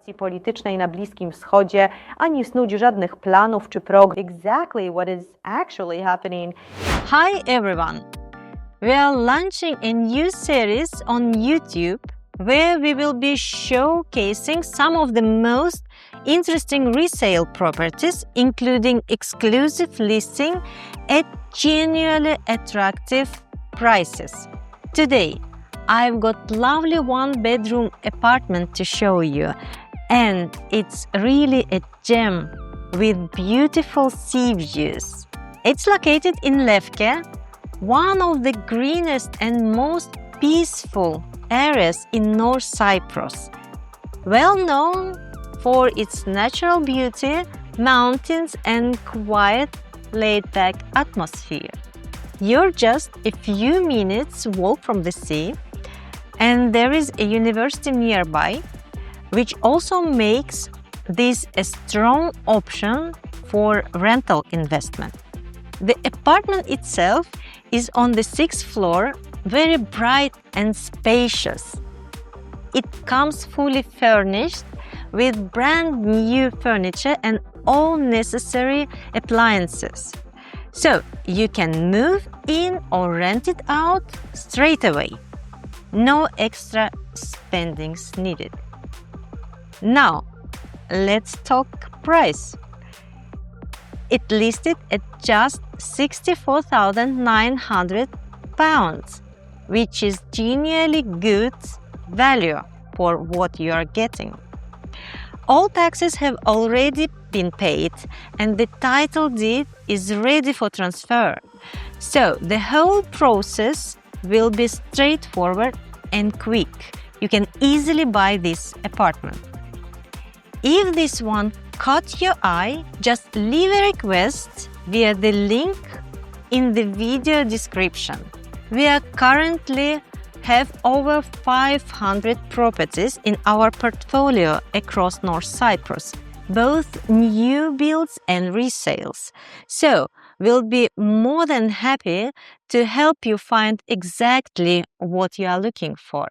sytuacji politycznej na Bliskim Wschodzie, ani snuć żadnych planów czy programów. Exactly what is actually happening. Hi everyone! We are launching a new series on YouTube where we will be showcasing some of the most interesting resale properties, including exclusive listing at genuinely attractive prices. Today, I've got lovely one-bedroom apartment to show you, and it's really a gem with beautiful sea views. It's located in Lefke, one of the greenest and most peaceful areas in North Cyprus, well known for its natural beauty, mountains, and quiet, laid-back atmosphere. You're just a few minutes walk from the sea, and there is a university nearby, which also makes this a strong option for rental investment. The apartment itself is on the 6th floor, very bright and spacious. It comes fully furnished with brand new furniture and all necessary appliances. So you can move in or rent it out straight away. No extra spendings needed. Now, let's talk price. It listed at just £64,900, which is genuinely good value for what you are getting. All taxes have already been paid and the title deed is ready for transfer. So the whole process will be straightforward and quick. You can easily buy this apartment. If this one caught your eye, just leave a request via the link in the video description. We are currently have over 500 properties in our portfolio across North Cyprus, both new builds and resales. So we'll be more than happy to help you find exactly what you are looking for.